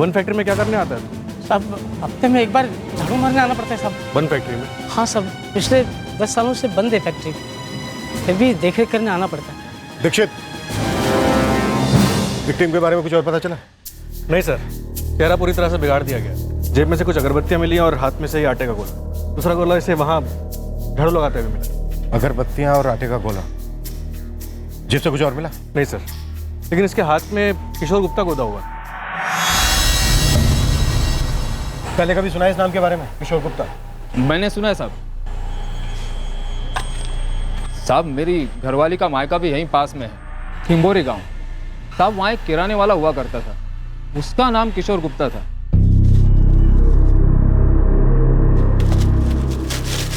One factory में क्या करने आता है? साहब हफ्ते में एक बार झाड़ू मारने आना पड़ता है साहब। वन फैक्ट्री में? हाँ साहब, पिछले 10 सालों से बंद है फैक्ट्री, फिर भी देख रेख करने आना पड़ता है। दीक्षित, विक्टिम के बारे में कुछ और पता चला? नहीं सर, चेहरा पूरी तरह से बिगाड़ दिया गया। जेब में से कुछ अगरबत्तियां मिली और हाथ में से ही आटे का गोला। दूसरा गोला इसे वहां झाड़ू लगाते हुए मिला। अगरबत्तियां और आटे का गोला, जेब से कुछ और मिला? नहीं सर, लेकिन इसके हाथ में किशोर गुप्ता गोदा हुआ। पहले कभी सुना है इस नाम के बारे में, किशोर गुप्ता? मैंने सुना है साहब। साहब मेरी घरवाली का मायका भी यहीं पास में है, थिम्बोरी गांव। साहब वहाँ एक किराने वाला हुआ करता था, उसका नाम किशोर गुप्ता था।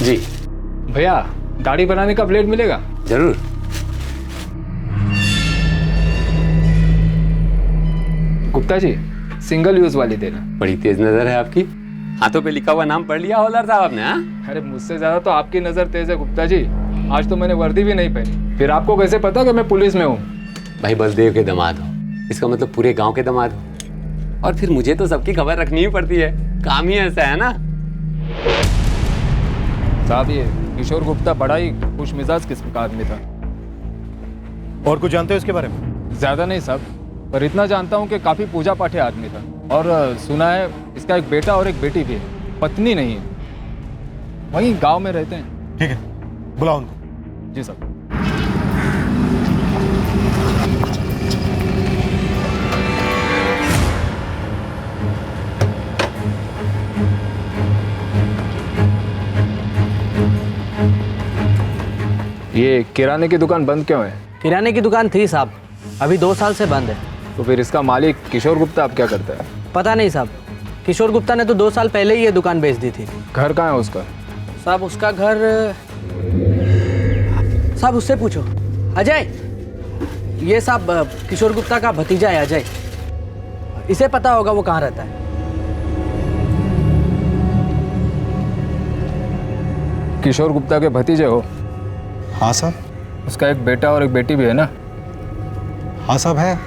जी भैया, दाढ़ी बनाने का ब्लेड मिलेगा? जरूर। गुप्ता जी, सिंगल यूज वाली देना। बड़ी तेज नजर है आपकी। हाथों पे लिखा हुआ नाम पढ़ लिया हवलदार साहब आपने? हाँ, अरे मुझसे ज्यादा तो आपकी नजर तेज है गुप्ता जी। आज तो मैंने वर्दी भी नहीं पहनी, फिर आपको कैसे पता कि मैं पुलिस में हूँ? भाई बलदेव के दामाद हो, इसका मतलब पूरे गांव के दामाद हो। और फिर मुझे तो सबकी खबर रखनी ही पड़ती है, काम ही ऐसा है ना। साहब ये किशोर गुप्ता बड़ा ही खुश मिजाज किस्म का आदमी था। और कुछ जानते हो इसके बारे में? ज्यादा नहीं साहब, पर इतना जानता हूँ कि काफी पूजा पाठी आदमी था। और सुना है इसका एक बेटा और एक बेटी भी है, पत्नी नहीं है। वहीं गांव में रहते हैं। ठीक है, बुलाओ उनको। जी साहब। ये किराने की दुकान बंद क्यों है? किराने की दुकान थी साहब, अभी 2 साल से बंद है। तो फिर इसका मालिक किशोर गुप्ता अब क्या करता है? पता नहीं साहब, किशोर गुप्ता ने तो 2 साल पहले ही ये दुकान बेच दी थी। घर कहाँ है उसका? साहब उसका घर, साहब उससे पूछो। अजय, ये साहब किशोर गुप्ता का भतीजा है अजय, इसे पता होगा वो कहाँ रहता है। किशोर गुप्ता के भतीजे हो? हाँ साहब। उसका एक बेटा और एक बेटी भी है ना? हाँ साहब है।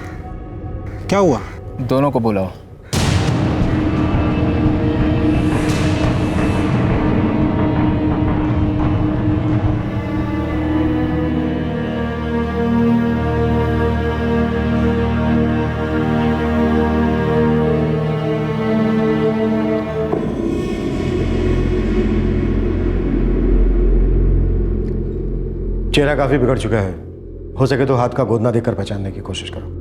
क्या हुआ? दोनों को बुलाओ। चेहरा काफी बिगड़ चुका है, हो सके तो हाथ का गोदना देकर पहचानने की कोशिश करो।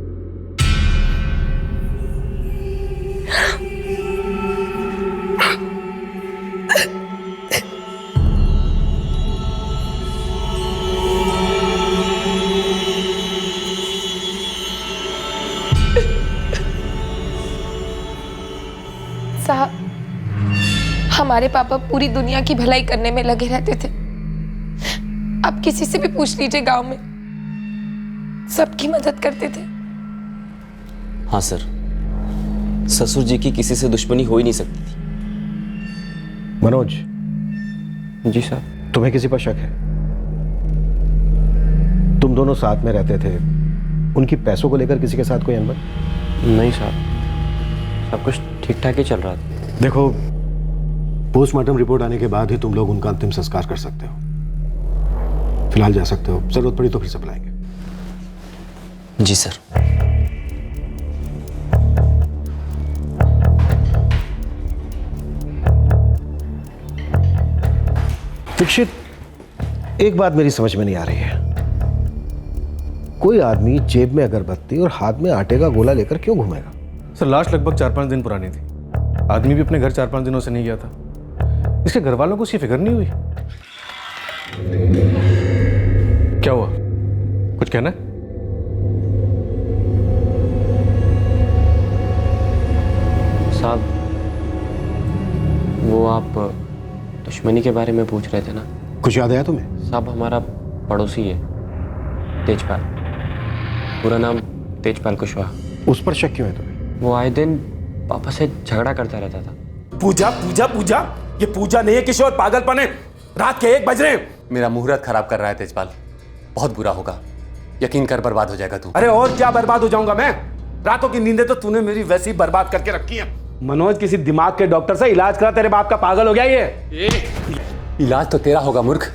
साहब, हमारे पापा पूरी दुनिया की भलाई करने में लगे रहते थे। आप किसी से भी पूछ लीजिए, गांव में सबकी मदद करते थे। हाँ सर, ससुर जी की किसी से दुश्मनी हो ही नहीं सकती थी। मनोज। जी सर। तुम्हें किसी पर शक है? तुम दोनों साथ में रहते थे, उनकी पैसों को लेकर किसी के साथ कोई अनबन? नहीं साहब, सब कुछ ठीक ठाक ही चल रहा था। देखो, पोस्टमार्टम रिपोर्ट आने के बाद ही तुम लोग उनका अंतिम संस्कार कर सकते हो। फिलहाल जा सकते हो, जरूरत पड़ी तो फिर से बुलाएंगे। जी सर। दीक्षित, एक बात मेरी समझ में नहीं आ रही है। कोई आदमी जेब में अगरबत्ती और हाथ में आटे का गोला लेकर क्यों घूमेगा? सर लाश लगभग 4-5 दिन पुरानी थी। आदमी भी अपने घर 4-5 दिनों से नहीं गया था। इसके घर वालों को उसकी फिक्र नहीं हुई? क्या हुआ, कुछ कहना है? साहब, वो आप दुश्मनी के बारे में पूछ रहे थे ना? कुछ याद आया तुम्हें? साहब हमारा पड़ोसी है तेजपाल, पूरा नाम तेजपाल कुशवाहा। उस पर शक क्यों है तुम्हें? वो आए दिन पापा से झगड़ा करता रहता था। पूजा पूजा पूजा, ये पूजा नहीं है किशोर, पागलपन है। रात के 1 बज रहे हैं। मेरा मुहूर्त खराब कर रहा है तेजपाल, बहुत बुरा होगा। यकीन कर बर्बाद हो जाएगा तू। अरे और क्या बर्बाद हो जाऊंगा मैं? रातों की नींदें तो तूने मेरी वैसे ही बर्बाद करके रखी है। मनोज, किसी दिमाग के डॉक्टर से इलाज करा, तेरे बाप का पागल हो गया ये। इलाज तो तेरा होगा मूर्ख।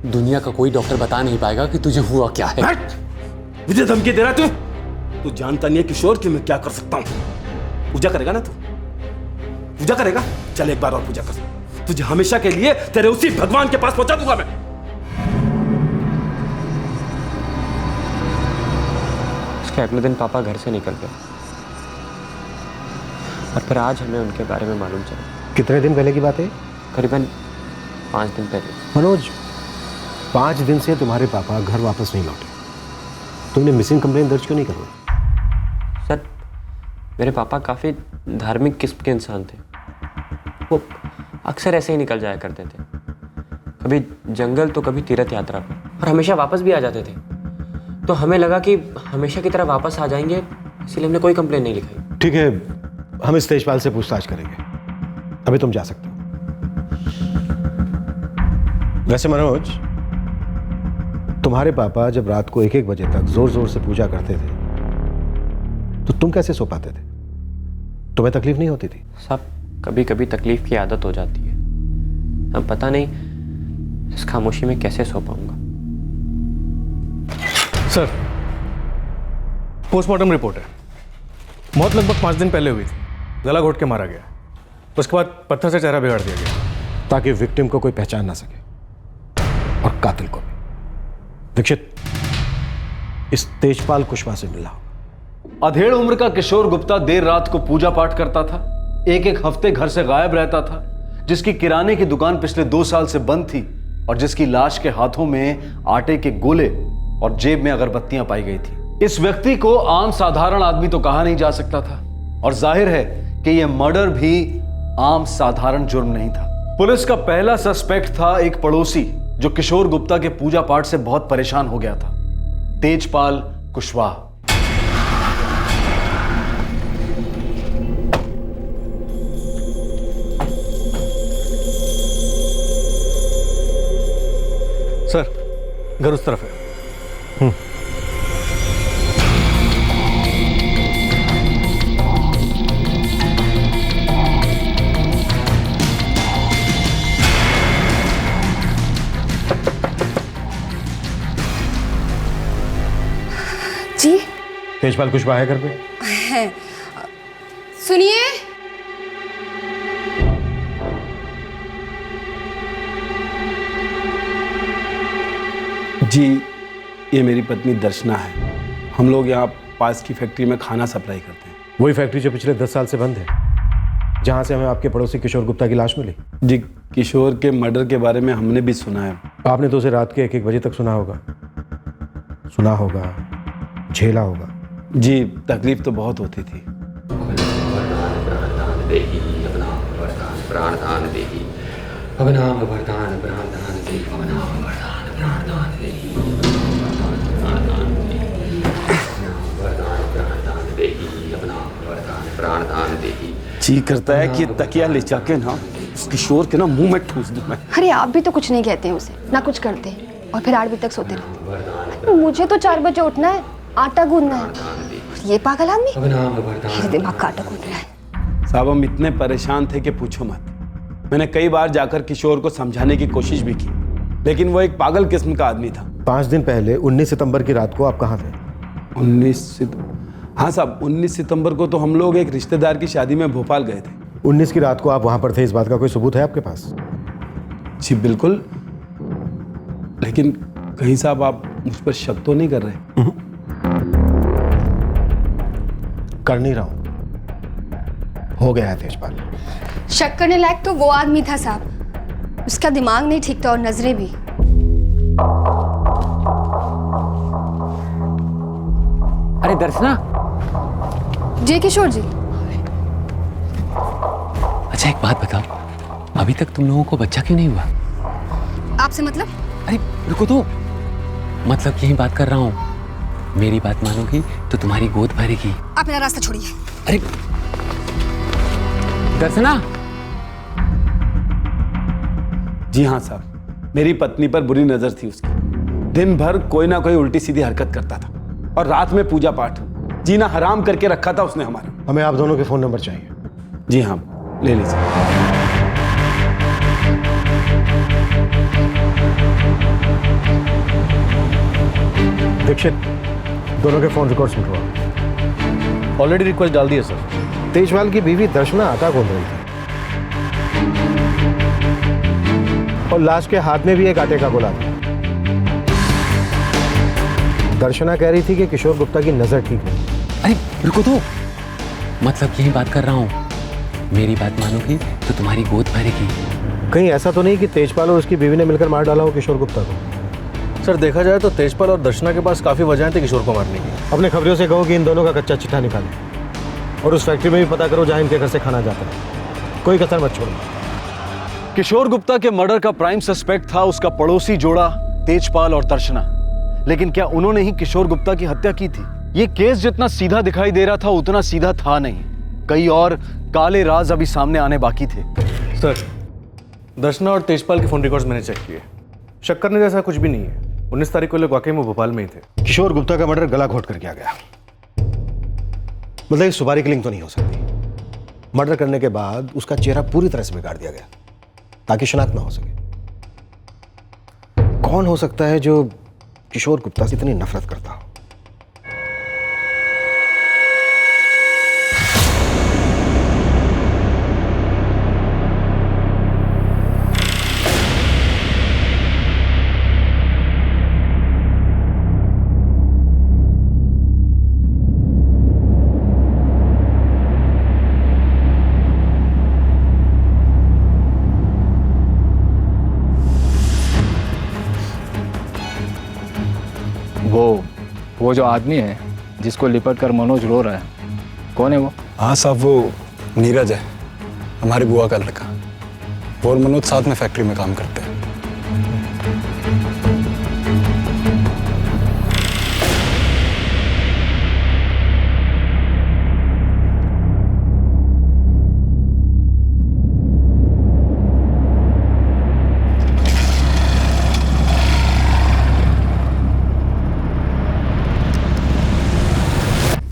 दुनिया का कोई डॉक्टर बता नहीं पाएगा कि तुझे हुआ क्या है। हट! मुझे धमकी दे रहा तू जानता नहीं है किशोर कि मैं क्या कर सकता हूं। पूजा करेगा ना तू? पूजा करेगा? चल एक बार और पूजा कर। तुझे हमेशा के लिए तेरे उसी भगवान के पास पहुंचा दूंगा मैं। उसके अगले दिन पापा घर से निकल गए और फिर आज हमें उनके बारे में मालूम चला। कितने दिन पहले की बात है? करीबन 5 दिन पहले। मनोज, 5 दिन से तुम्हारे पापा घर वापस नहीं लौटे। तुमने मिसिंग कंप्लेंट दर्ज क्यों नहीं करवाई? सर, मेरे पापा काफ़ी धार्मिक किस्म के इंसान थे। वो अक्सर ऐसे ही निकल जाया करते थे, कभी जंगल तो कभी तीर्थ यात्रा पर, और हमेशा वापस भी आ जाते थे। तो हमें लगा कि हमेशा की तरह वापस आ जाएंगे, इसलिए हमने कोई कंप्लेंट नहीं लिखाई। ठीक है, हम इस तेजपाल से पूछताछ करेंगे। अभी तुम जा सकते हो। वैसे मनोज, तुम्हारे पापा जब रात को 1-1 बजे तक जोर जोर से पूजा करते थे तो तुम कैसे सो पाते थे? तुम्हें तकलीफ नहीं होती थी? साहब, कभी कभी तकलीफ की आदत हो जाती है। अब पता नहीं इस खामोशी में कैसे सो पाऊंगा। सर, पोस्टमार्टम रिपोर्ट है। मौत लगभग 5 दिन पहले हुई थी। गला घोट के मारा गया। उसके बाद पत्थर से चेहरा बिगाड़ दिया गया ताकि विक्टिम को कोई पहचान ना सके और कातिल को भी। दीक्षित, इस तेजपाल कुशवाहा से मिला। अधेड़ उम्र का किशोर गुप्ता देर रात को पूजा पाठ करता था, एक हफ्ते घर से गायब रहता था, जिसकी किराने की दुकान पिछले 2 साल से बंद थी और जिसकी लाश के हाथों में आटे के गोले और जेब में अगरबत्तियां पाई गई थी। इस व्यक्ति को आम साधारण आदमी तो कहा नहीं जा सकता था और जाहिर है कि यह मर्डर भी आम साधारण जुर्म नहीं था। पुलिस का पहला सस्पेक्ट था एक पड़ोसी जो किशोर गुप्ता के पूजा पाठ से बहुत परेशान हो गया था, तेजपाल कुशवाहा। सर, घर उस तरफ है। जी, तेजपाल कुशवाहा है घर पे? है। सुनिए, जी, ये मेरी पत्नी दर्शना है। हम लोग यहाँ पास की फैक्ट्री में खाना सप्लाई करते हैं। वही फैक्ट्री जो पिछले 10 साल से बंद है, जहां से हमें आपके पड़ोसी किशोर गुप्ता की लाश मिली। जी, किशोर के मर्डर के बारे में हमने भी सुना है। आपने तो उसे रात के 1-1 बजे तक सुना होगा, झेला होगा। जी, तकलीफ तो बहुत होती थी। जी करता है कि तकिया ले जाके ना उस किशोर के ना मुंह में ठूस दूं मैं। अरे आप भी तो कुछ नहीं कहते हैं उसे, ना कुछ करते हैं और फिर 8 बजे तक सोते रहते। मुझे तो 4 बजे उठना है, आटा गूंदना है। ये पागल आदमी मेरे दिमाग का आटा गूंद रहा है। साहब, हम इतने परेशान थे कि पूछो मत। मैंने कई बार जाकर किशोर को समझाने की कोशिश भी की, लेकिन वो एक पागल किस्म का आदमी था। 5 दिन पहले 19 सितंबर की रात को आप कहाँ थे? 19 हाँ साहब, 19 सितंबर को तो हम लोग एक रिश्तेदार की शादी में भोपाल गए थे। 19 की रात को आप वहां पर थे, इस बात का कोई सबूत है आपके पास? जी बिल्कुल, लेकिन कहीं साहब आप मुझ पर शक तो नहीं कर रहे? कर नहीं रहा हूं, हो गया है तेजपाल। शक करने लायक तो वो आदमी था साहब, उसका दिमाग नहीं ठीक था और नजरें भी। अरे दर्शना। जी किशोर जी। अच्छा एक बात बताओ, अभी तक तुम लोगों को बच्चा क्यों नहीं हुआ? आपसे मतलब? अरे रुको तो, मतलब यही बात कर रहा हूँ। मेरी बात मानोगी तो तुम्हारी गोद भरेगी। आप मेरा रास्ता छोड़िए। अरे दर्शना। जी हाँ साहब, मेरी पत्नी पर बुरी नजर थी उसकी। दिन भर कोई ना कोई उल्टी सीधी हरकत करता था और रात में पूजा पाठ। जीना हराम करके रखा था उसने हमारा। हमें आप दोनों के फोन नंबर चाहिए। जी हाँ, ले लीजिए। दीक्षित, दोनों के फोन रिकॉर्ड्स मिलवाओ। ऑलरेडी रिक्वेस्ट डाल दी है सर। तेजपाल की बीवी दर्शना आटा गूंद रही थी और लाश के हाथ में भी एक आटे का गोला था। दर्शना कह रही थी कि किशोर गुप्ता की नजर ठीक नहीं। अरे रुको तो, मतलब यही बात कर रहा हूँ। मेरी बात मानोगी तो तुम्हारी गोद भरेगी। कहीं ऐसा तो नहीं कि तेजपाल और उसकी बीवी ने मिलकर मार डाला हो किशोर गुप्ता को? सर देखा जाए तो तेजपाल और दर्शना के पास काफ़ी वजहें थी किशोर को मारने की। अपने खबरियों से कहो कि इन दोनों का कच्चा चिट्ठा निकालें और उस फैक्ट्री में भी पता करो जहां इनके घर से खाना जाता है। कोई कसर मत छोड़ो। किशोर गुप्ता के मर्डर का प्राइम सस्पेक्ट था उसका पड़ोसी जोड़ा तेजपाल और दर्शना। लेकिन क्या उन्होंने ही किशोर गुप्ता की हत्या की थी? ये केस जितना सीधा दिखाई दे रहा था उतना सीधा था नहीं। कई और काले राज अभी सामने आने बाकी थे। सर, दर्शना और तेजपाल के फोन रिकॉर्ड्स मैंने चेक किए। शक करने जैसा कुछ भी नहीं है। 19 तारीख को लोग वाकई में भोपाल में ही थे। किशोर गुप्ता का मर्डर गला घोट कर किया गया। मतलब एक सुपारी किलिंग तो नहीं हो सकती। मर्डर करने के बाद उसका चेहरा पूरी तरह से बिगाड़ दिया गया ताकि शनाख्त ना हो सके। कौन हो सकता है जो किशोर गुप्ता से इतनी नफरत करता हो? वो जो आदमी है जिसको लिपट कर मनोज रो रहा है, कौन है वो? हाँ साहब, वो नीरज है, हमारी बुआ का लड़का। वो और मनोज साथ में फैक्ट्री में काम करते हैं।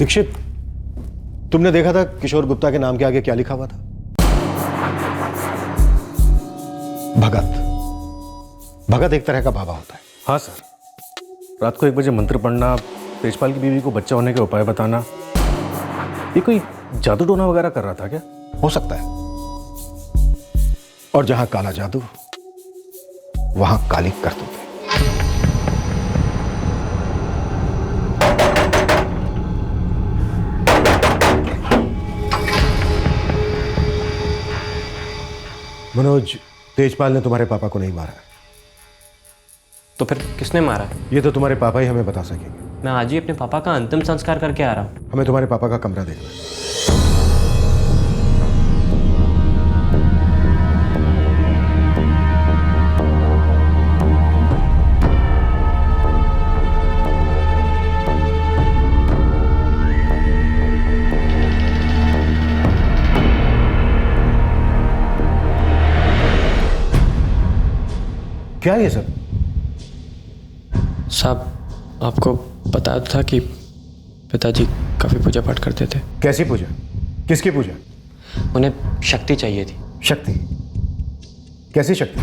दीक्षित, तुमने देखा था किशोर गुप्ता के नाम के आगे क्या लिखा हुआ था? भगत। भगत एक तरह का बाबा होता है। हाँ सर, रात को 1 बजे मंत्र पढ़ना, तेजपाल की बीवी को बच्चा होने के उपाय बताना, ये कोई जादू टोना वगैरह कर रहा था क्या? हो सकता है। और जहां काला जादू वहां काली करतूत। मनोज, तेजपाल ने तुम्हारे पापा को नहीं मारा। तो फिर किसने मारा है? ये तो तुम्हारे पापा ही हमें बता सकेंगे। मैं आज ही अपने पापा का अंतिम संस्कार करके आ रहा हूँ। हमें तुम्हारे पापा का कमरा देखना है। क्या है ये सब? साहब, आपको पता था कि पिताजी काफ़ी पूजा पाठ करते थे। कैसी पूजा? किसकी पूजा? उन्हें शक्ति चाहिए थी। शक्ति? कैसी शक्ति?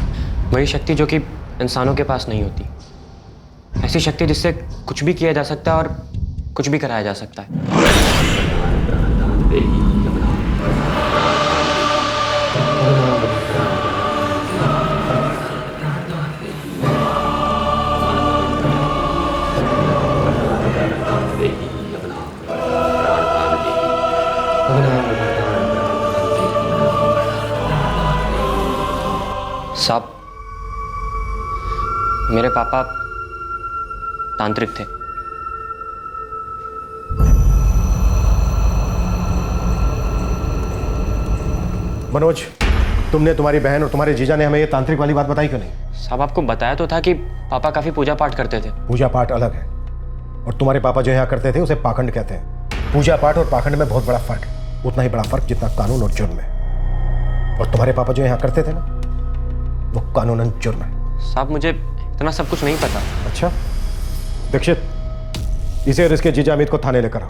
वही शक्ति जो कि इंसानों के पास नहीं होती। ऐसी शक्ति जिससे कुछ भी किया जा सकता है और कुछ भी कराया जा सकता है। साहब, मेरे पापा तांत्रिक थे। मनोज, तुमने, तुम्हारी बहन और तुम्हारे जीजा ने हमें ये तांत्रिक वाली बात बताई क्यों नहीं? साहब, आपको बताया तो था कि पापा काफी पूजा पाठ करते थे। पूजा पाठ अलग है और तुम्हारे पापा जो यहाँ करते थे उसे पाखंड कहते हैं। पूजा पाठ और पाखंड में बहुत बड़ा फर्क है, उतना ही बड़ा फर्क जितना कानून और जुर्म है। और तुम्हारे पापा जो यहाँ करते थे ना, वो कानूनन जुर्म है। साहब, मुझे इतना सब कुछ नहीं पता। अच्छा, दीक्षित, इसे और इसके जीजा अमित को थाने लेकर आओ।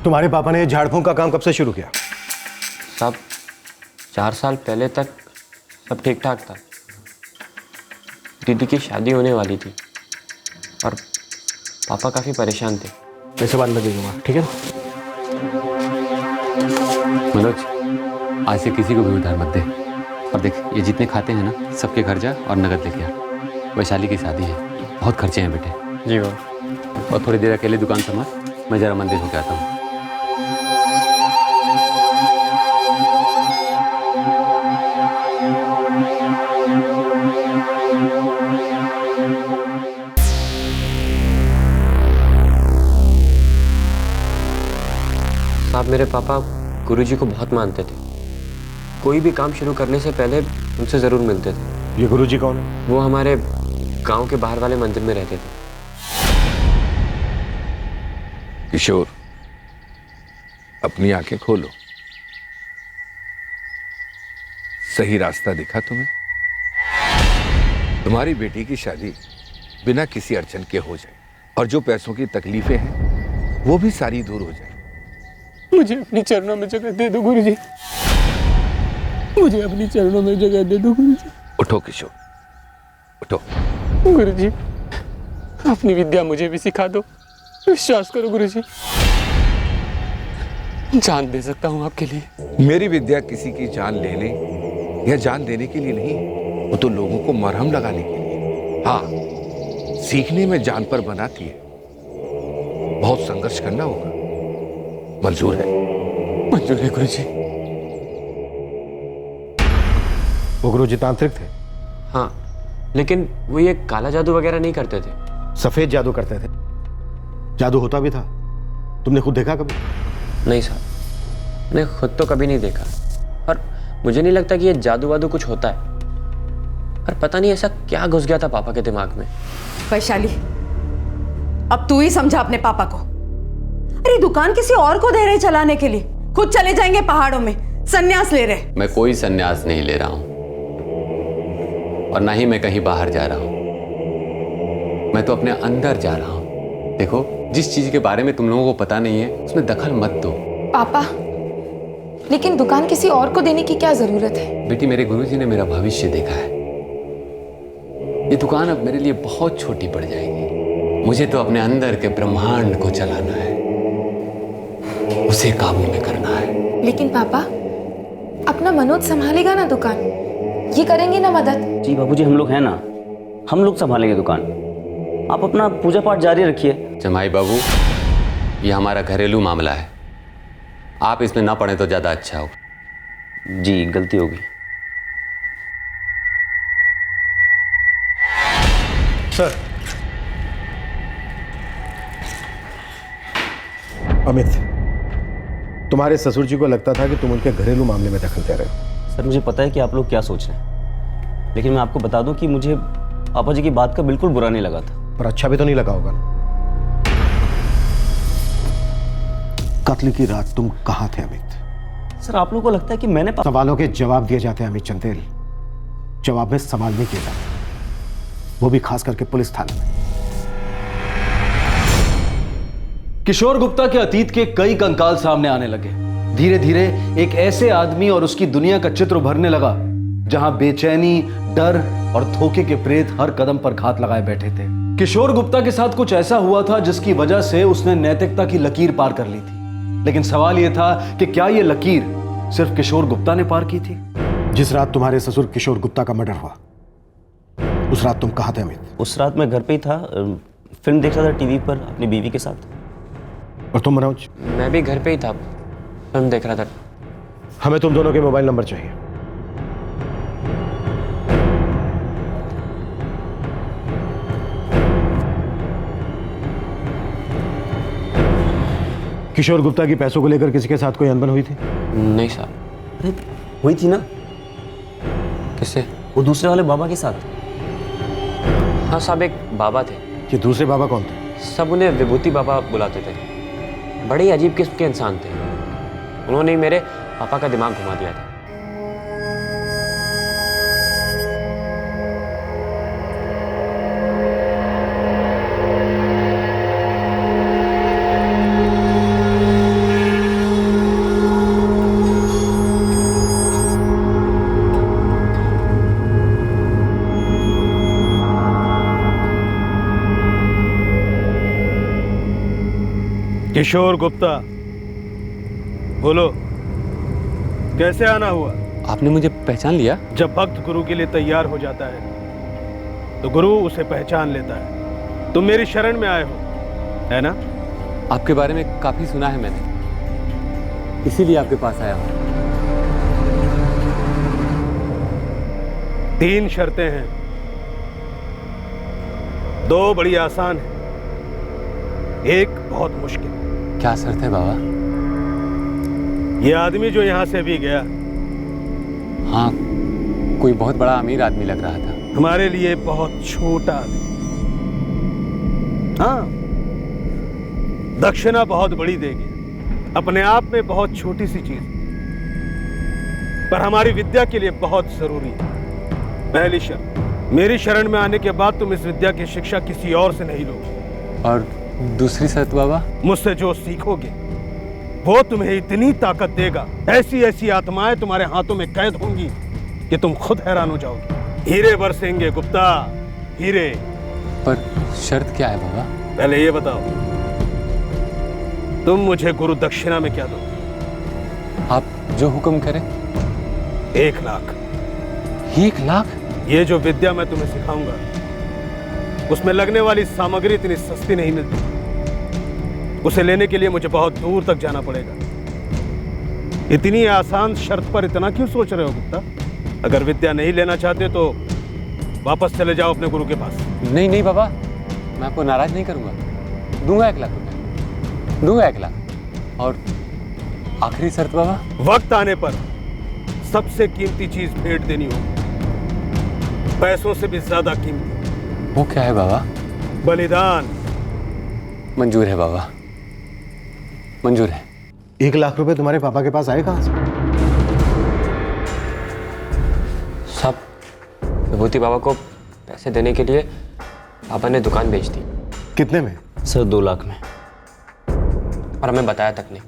तुम्हारे पापा ने झाड़ फूंक का काम कब से शुरू किया? साहब 4 साल पहले तक सब ठीक ठाक था। दीदी की शादी होने वाली थी और पापा काफ़ी परेशान थे। वैसे बात लगेगा, ठीक है ना? मनोज, आज से किसी को भी उधार मत दे। और देख, ये जितने खाते हैं ना, सबके घर जा और नगद लेके आ। वैशाली की शादी है, बहुत खर्चे हैं बेटे। जी बाबा। और थोड़ी देर अकेले दुकान संभाल, मैं जरा मंदिर होके आता हूँ। साहब मेरे पापा गुरुजी को बहुत मानते थे। कोई भी काम शुरू करने से पहले उनसे ज़रूर मिलते थे। ये गुरुजी कौन है? वो हमारे गांव के बाहर वाले मंदिर में रहते थे। किशोर, अपनी आंखें खोलो। सही रास्ता दिखा तुम्हें? तुम्हारी बेटी की शादी बिना किसी अड़चन के हो जाए और जो पैसों की तकलीफें हैं वो भी सारी दूर हो जाए। मुझे अपनी चरणों में जगह दे दो गुरुजी। मुझे अपनी चरणों में जगह दे दो गुरुजी। उठो किशोर, उठो। गुरुजी, अपनी विद्या मुझे भी सिखा दो। विश्वास करो गुरुजी, जान दे सकता हूँ आपके लिए। मेरी विद्या किसी की जान लेने या जान देने के लिए नहीं, वो तो लोगों को मरहम लगाने के लिए। हाँ, सीखने में जान पर बनाती है। बहुत संघर्ष करना होगा। मंजूर है? मंजूर है गुरुजी। वो गुरुजी तांत्रिक थे? हाँ, लेकिन वो ये काला जादू वगैरह नहीं करते थे। सफेद जादू करते थे। जादू होता भी था, तुमने खुद देखा कभी? नहीं साहब, मैंने खुद तो कभी नहीं देखा और मुझे नहीं लगता कि ये जादू वादू कुछ होता है। पर पता नहीं ऐसा क्या घुस गया था पापा के दिमाग में। वैशाली, अब तू ही समझा अपने पापा को। अरे दुकान किसी और को दे रहे चलाने के लिए, खुद चले जाएंगे पहाड़ों में, सन्यास ले रहे। मैं कोई सन्यास नहीं ले रहा हूं और ना ही मैं कहीं बाहर जा रहा हूं। मैं तो अपने अंदर जा रहा हूं। देखो, जिस चीज के बारे में तुम लोगों को पता नहीं है उसमें दखल मत दो। पापा, लेकिन दुकान किसी और को देने की क्या जरूरत है? बेटी, मेरे गुरुजी ने मेरा भविष्य देखा है। ये दुकान अब मेरे लिए बहुत छोटी पड़ जाएगी। मुझे तो अपने अंदर के ब्रह्मांड को चलाना है, उसे काबू में करना है। लेकिन पापा, अपना मनोज संभालेगा ना दुकान? ये करेंगे ना मदद? जी बाबूजी, हम लोग हैं ना, हम लोग संभालेंगे दुकान। आप अपना पूजा पाठ जारी रखिए। जमाई बाबू, ये हमारा घरेलू मामला है, आप इसमें ना पड़े तो ज्यादा अच्छा होगा। जी, गलती होगी। सर, अमित, तुम्हारे ससुर जी को लगता था कि तुम उनके घरेलू मामले में दखल दे रहे हो। सर, मुझे पता है कि आप लोग क्या सोच रहे हैं, लेकिन मैं आपको बता दूं कि मुझे पापा जी की बात का बिल्कुल बुरा नहीं लगा था। पर अच्छा भी तो नहीं लगा होगा ना? कत्ल की रात तुम कहां थे अमित? सर, आप लोगों को लगता है कि मैंने सवालों के जवाब दिए जाते हैं अमित चंदेल, जवाब में सवाल नहीं किए जाते, वो भी खास करके पुलिस थाने में। किशोर गुप्ता के अतीत के कई कंकाल सामने आने लगे। धीरे धीरे एक ऐसे आदमी और उसकी दुनिया का चित्र उभरने लगा जहां बेचैनी, डर और धोखे के प्रेत हर कदम पर घात लगाए बैठे थे। किशोर गुप्ता के साथ कुछ ऐसा हुआ था जिसकी वजह से उसने नैतिकता की लकीर पार कर ली थी। लेकिन सवाल यह था कि क्या यह लकीर सिर्फ किशोर गुप्ता ने पार की थी? जिस रात तुम्हारे ससुर किशोर गुप्ता का मर्डर हुआ, उस रात तुम कहां थे अमित? उस रात मैं घर पे ही था, फिल्म देख रहा था टीवी पर अपनी बीवी के साथ। और तुम मनोज? मैं भी घर पे ही था, फिल्म देख रहा था। हमें तुम दोनों के मोबाइल नंबर चाहिए। किशोर गुप्ता की पैसों को लेकर किसी के साथ कोई अनबन हुई थी? नहीं साहब। अरे हुई थी ना। किससे? वो दूसरे वाले बाबा के साथ। हाँ साहब, एक बाबा थे। ये दूसरे बाबा कौन थे? सब उन्हें विभूति बाबा बुलाते थे। बड़े अजीब किस्म के इंसान थे। उन्होंने ही मेरे पापा का दिमाग घुमा दिया था। किशोर गुप्ता, बोलो कैसे आना हुआ? आपने मुझे पहचान लिया? जब भक्त गुरु के लिए तैयार हो जाता है तो गुरु उसे पहचान लेता है। तुम मेरी शरण में आए हो, है ना? आपके बारे में काफी सुना है मैंने, इसीलिए आपके पास आया हूं। 3 शर्तें हैं, 2 बड़ी आसान है, 1 बहुत मुश्किल। क्या शर्त है बाबा? ये आदमी जो यहां से भी गया, हाँ, कोई बहुत बड़ा अमीर आदमी लग रहा था। हमारे लिए बहुत छोटा आदमी। हाँ, दक्षिणा बहुत बड़ी देगी, अपने आप में बहुत छोटी सी चीज, पर हमारी विद्या के लिए बहुत जरूरी है। पहली शर्त, मेरी शरण में आने के बाद तुम इस विद्या की शिक्षा किसी और से नहीं लोगे। और दूसरी शर्त बाबा? मुझसे जो सीखोगे वो तुम्हें इतनी ताकत देगा, ऐसी ऐसी आत्माएं तुम्हारे हाथों में कैद होंगी कि तुम खुद हैरान हो जाओगे। हीरे बरसेंगे गुप्ता, हीरे। पर शर्त क्या है बाबा? पहले ये बताओ, तुम मुझे गुरु दक्षिणा में क्या दोगे? आप जो हुक्म करें। 1 लाख। 1 लाख? ये जो विद्या मैं तुम्हें सिखाऊंगा, उसमें लगने वाली सामग्री इतनी सस्ती नहीं मिलती। उसे लेने के लिए मुझे बहुत दूर तक जाना पड़ेगा। इतनी आसान शर्त पर इतना क्यों सोच रहे हो गुप्ता? अगर विद्या नहीं लेना चाहते तो वापस चले जाओ अपने गुरु के पास। नहीं नहीं बाबा, मैं आपको नाराज नहीं करूंगा। दूंगा 1 लाख रुपए, दूंगा 1 लाख। और आखिरी शर्त बाबा? वक्त आने पर सबसे कीमती चीज भेंट देनी होगी, पैसों से भी ज्यादा कीमती। वो क्या है बाबा? बलिदान। मंजूर है बाबा, मंजूर है। 1 लाख रुपए तुम्हारे पापा के पास आए कहां से? सब विभूति बाबा को पैसे देने के लिए पापा ने दुकान बेच दी। कितने में? सर 2 लाख में। और हमें बताया तक नहीं।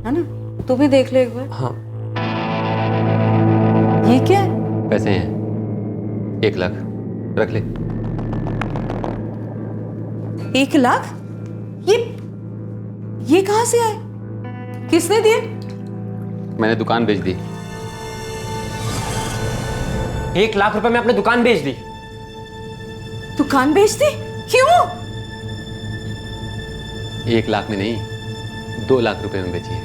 है ना? तू भी देख ले एक बार। हाँ। ये क्या है? पैसे हैं 1 लाख, रख ले। 1 लाख? ये कहां से आए? किसने दिए? मैंने दुकान बेच दी। 1 लाख रुपए में आपने दुकान बेच दी? दुकान बेच दी? क्यों? 1 लाख में नहीं, 2 लाख रुपए में बेची है।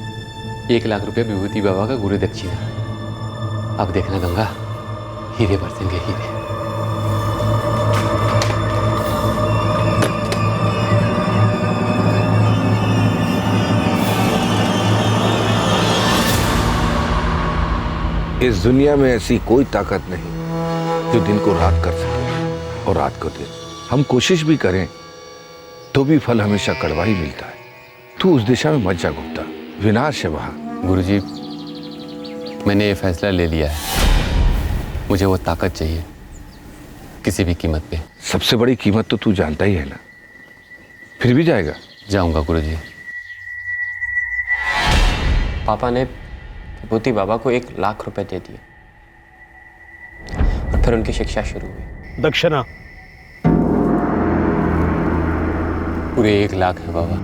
1 लाख रुपए विभूति बाबा का गुरु दक्षिणा। अब देखना गंगा, हीरे बरसेंगे हीरे। इस दुनिया में ऐसी कोई ताकत नहीं जो दिन को रात कर सके और रात को दिन। हम कोशिश भी करें तो भी फल हमेशा कड़वा ही मिलता है। तू उस दिशा में मत जा गुप्ता, विनाश है वहां। गुरुजी, मैंने ये फैसला ले लिया है। मुझे वो ताकत चाहिए, किसी भी कीमत पे। सबसे बड़ी कीमत तो तू जानता ही है ना, फिर भी जाएगा? जाऊंगा गुरुजी। पापा ने विभूति बाबा को 1 लाख रुपए दे दिए और फिर उनकी शिक्षा शुरू हुई। दक्षिणा पूरे 1 लाख है बाबा।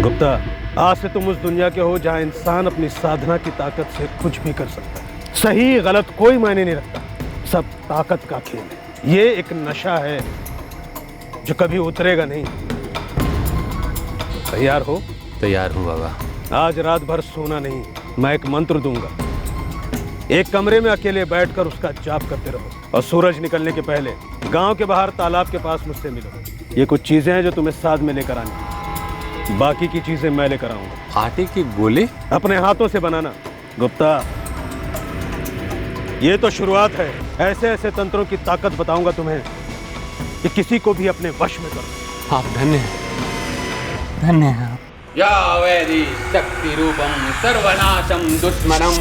गुप्ता, आज से तुम उस दुनिया के हो जहां इंसान अपनी साधना की ताकत से कुछ भी कर सकता है। सही गलत कोई मायने नहीं रखता, सब ताकत का खेल है। ये एक नशा है जो कभी उतरेगा नहीं। तैयार हो? तैयार हूँ बाबा। आज रात भर सोना नहीं, मैं एक मंत्र दूंगा। एक कमरे में अकेले बैठकर उसका जाप करते रहो और सूरज निकलने के पहले गांव के बाहर तालाब के पास मुझसे मिलो। ये कुछ चीजें हैं जो तुम्हें साथ में लेकर आनी, बाकी की चीजें मैं लेकर आऊंगा। आटे के गोले? अपने हाथों से बनाना। गुप्ता, ये तो शुरुआत है। ऐसे ऐसे तंत्रों की ताकत बताऊंगा तुम्हें कि किसी को भी अपने वश में करो। आप धन्य हैं, धन्य हैं। या वैदि शक्ति रूपम सर्वनाशम दुष्मनम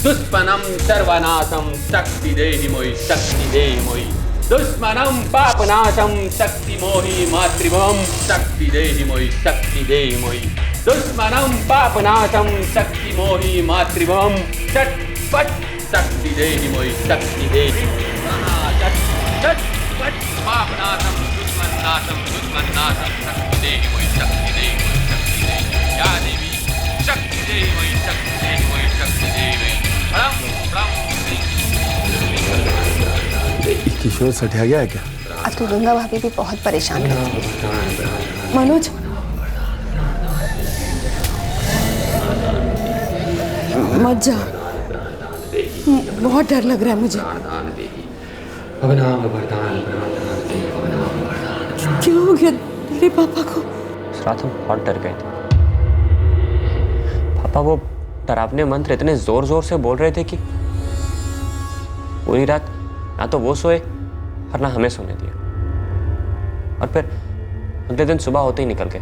दुष्मनम सर्वनाशम शक्ति देहि मोई, शक्ति देहि मोई। दुष्मनं पापनाशं शक्ति मोहि मातृभवं शक्ति देहि मोहि शक्ति देहि मोहि दुष्मनं पापनाशं शक्ति मोहि मातृभवं झटपट शक्ति देहि मोहि शक्ति देहि झटपट पापनाशं दुष्मन्नाशं शक्ति देहि मोहि शक्ति देहि मोहि शक्ति देहि या देवी शक्ति देहि मोहि शक्ति देहि मोहि शक्ति देहि मोहि प्रणाम प्रणाम। किशोर सठिया गया है क्या? आजकल गंगा भाभी भी बहुत परेशान रहती है। मनोज, मत जा, बहुत डर लग रहा है मुझे। क्या हो गया तेरे पापा को? उस रात हम बहुत डर गए थे। पापा वो डरावने मंत्र इतने जोर जोर से बोल रहे थे कि पूरी रात ना तो वो सोए और ना हमें सोने दिया, और फिर अगले दिन सुबह होते ही निकल गए।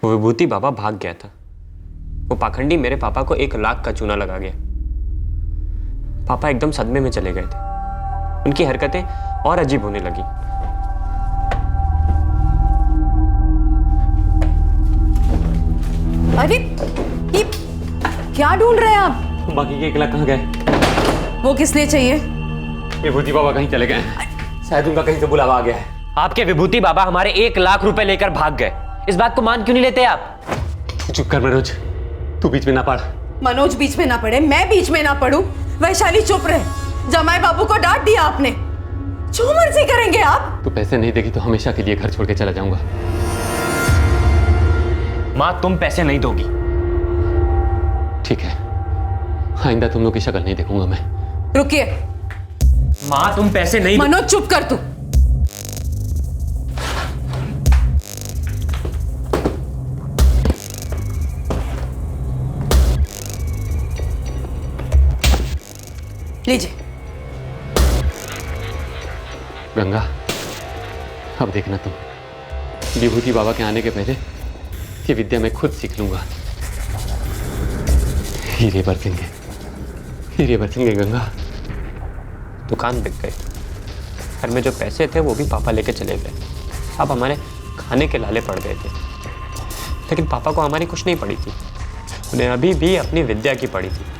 वो विभूति बाबा भाग गया था। वो पाखंडी मेरे पापा को 1 लाख का चूना लगा गया। पापा एकदम सदमे में चले गए थे। उनकी हरकतें और अजीब होने लगी। अरे ये क्या ढूंढ रहे हैं आप? बाकी के 1 लाख कहाँ गए? वो किस लिए चाहिए? विभूति बाबा कहीं चले गए, शायद उनका कहीं से बुलावा आ गया है। आपके विभूति बाबा हमारे 1 लाख रुपए लेकर भाग गए। इस बात को मान क्यों नहीं लेते आप? चुप कर मनोज, तू बीच में ना पड़। मनोज बीच में ना पड़े, मैं बीच में ना पड़ूं। वैशाली चुप रहे। जमाई बाबू को डांट दिया आपने। जो मर्जी करेंगे आप। तू पैसे नहीं देगी तो हमेशा के लिए घर छोड़ के चला जाऊंगा। माँ तुम पैसे नहीं दोगी। ठीक है, आइंदा तुम लोग की शक्ल नहीं देखूंगा मैं। रुकिए। माँ तुम पैसे नहीं। मनोज चुप कर तू। लीजिए। गंगा, अब देखना तुम, विभूति बाबा के आने के पहले ये विद्या मैं खुद सीख लूंगा। हीरे बरसेंगे, हीरे बरसेंगे गंगा। दुकान बिक गई। घर में जो पैसे थे वो भी पापा लेके चले गए। अब हमारे खाने के लाले पड़ गए थे। लेकिन पापा को हमारी कुछ नहीं पड़ी थी। उन्हें अभी भी अपनी विद्या की पड़ी थी।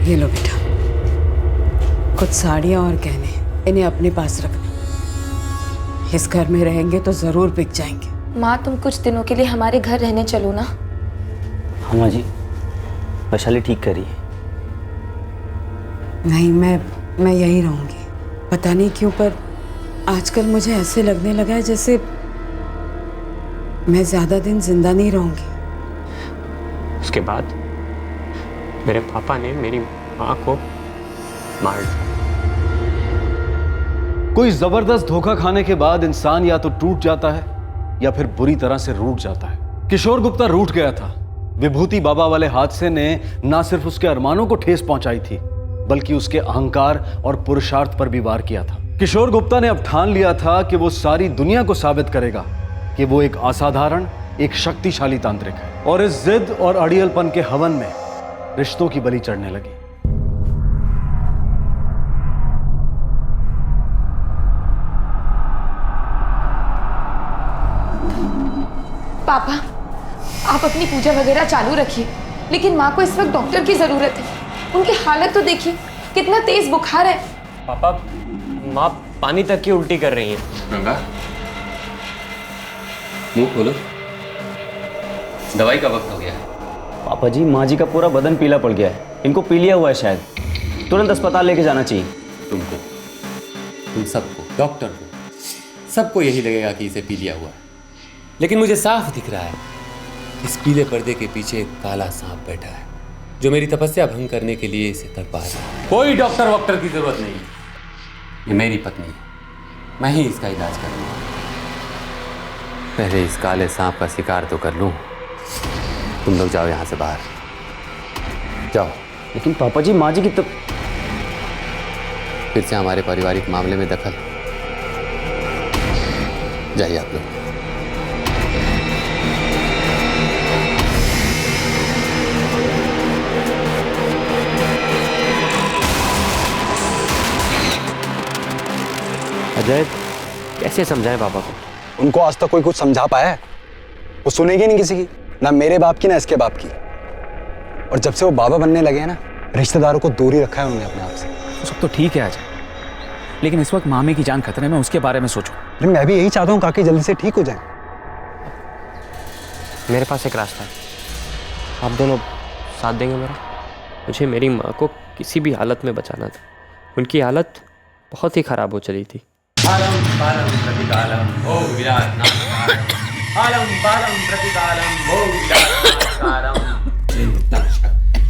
ये लो बेटा, कुछ साड़ियाँ और गहने, इन्हें अपने पास रखना। इस घर में रहेंगे तो जरूर बिक जाएंगे। माँ तुम कुछ दिनों के लिए हमारे घर रहने चलो ना। हाँ माँ जी, वैशाली ठीक कर रही है। नहीं, मैं यहीं रहूंगी। पता नहीं क्यों पर आजकल मुझे ऐसे लगने लगा है जैसे मैं ज्यादा दिन जिंदा नहीं रहूंगी। उसके बाद मेरे पापा ने मेरी माँ को मार दिया। कोई जबरदस्त धोखा खाने के बाद इंसान या तो टूट जाता है या फिर बुरी तरह से रूठ जाता है। किशोर गुप्ता रूठ गया था। विभूति बाबा वाले हादसे ने ना सिर्फ उसके अरमानों को ठेस पहुंचाई थी, बल्कि उसके अहंकार और पुरुषार्थ पर भी वार किया था। किशोर गुप्ता ने अब ठान लिया था कि वो सारी दुनिया को साबित करेगा कि वो एक असाधारण, एक शक्तिशाली तांत्रिक है। और इस जिद और अड़ियलपन के हवन में रिश्तों की बलि चढ़ने लगी। पापा, आप अपनी पूजा वगैरह चालू रखिए, लेकिन माँ को इस वक्त डॉक्टर की जरूरत है। उनकी हालत तो देखिए, कितना तेज बुखार है। पापा, माँ पानी तक की उल्टी कर रही हैं। गंगा, मुंह खोलो। दवाई का वक्त हो गया है। पापा जी, माँ जी का पूरा बदन पीला पड़ गया है, इनको पीलिया हुआ है शायद। तुरंत अस्पताल लेके जाना चाहिए। तुमको, तुम सबको, डॉक्टर को, सबको यही लगेगा कि इसे पीलिया हुआ है, लेकिन मुझे साफ दिख रहा है इस पीले पर्दे के पीछे एक काला सांप बैठा है जो मेरी तपस्या भंग करने के लिए इसे तड़पा रहा है। कोई डॉक्टर वॉक्टर की जरूरत नहीं है, ये मेरी पत्नी है, मैं ही इसका इलाज करूंगा। पहले इस काले सांप का शिकार तो कर लूं। तुम लोग जाओ यहां से बाहर, जाओ। लेकिन पापा जी, माँ जी की फिर से हमारे पारिवारिक मामले में दखल। जाइए आप लोग। अजय, कैसे समझाएं पापा को? उनको आज तक कोई कुछ समझा पाया है? वो सुनेगी नहीं किसी की, ना मेरे बाप की ना इसके बाप की। और जब से वो बाबा बनने लगे हैं ना, रिश्तेदारों को दूर ही रखा है उन्होंने अपने आप से। सब तो ठीक है अजय, लेकिन इस वक्त मामी की जान खतरे में, उसके बारे में सोचो। अरे मैं भी यही चाहता हूँ काकी जल्दी से ठीक हो जाए। मेरे पास एक रास्ता है, आप दोनों साथ देंगे मेरा? मुझे मेरी माँ को किसी भी हालत में बचाना था। उनकी हालत बहुत ही खराब हो चली थी।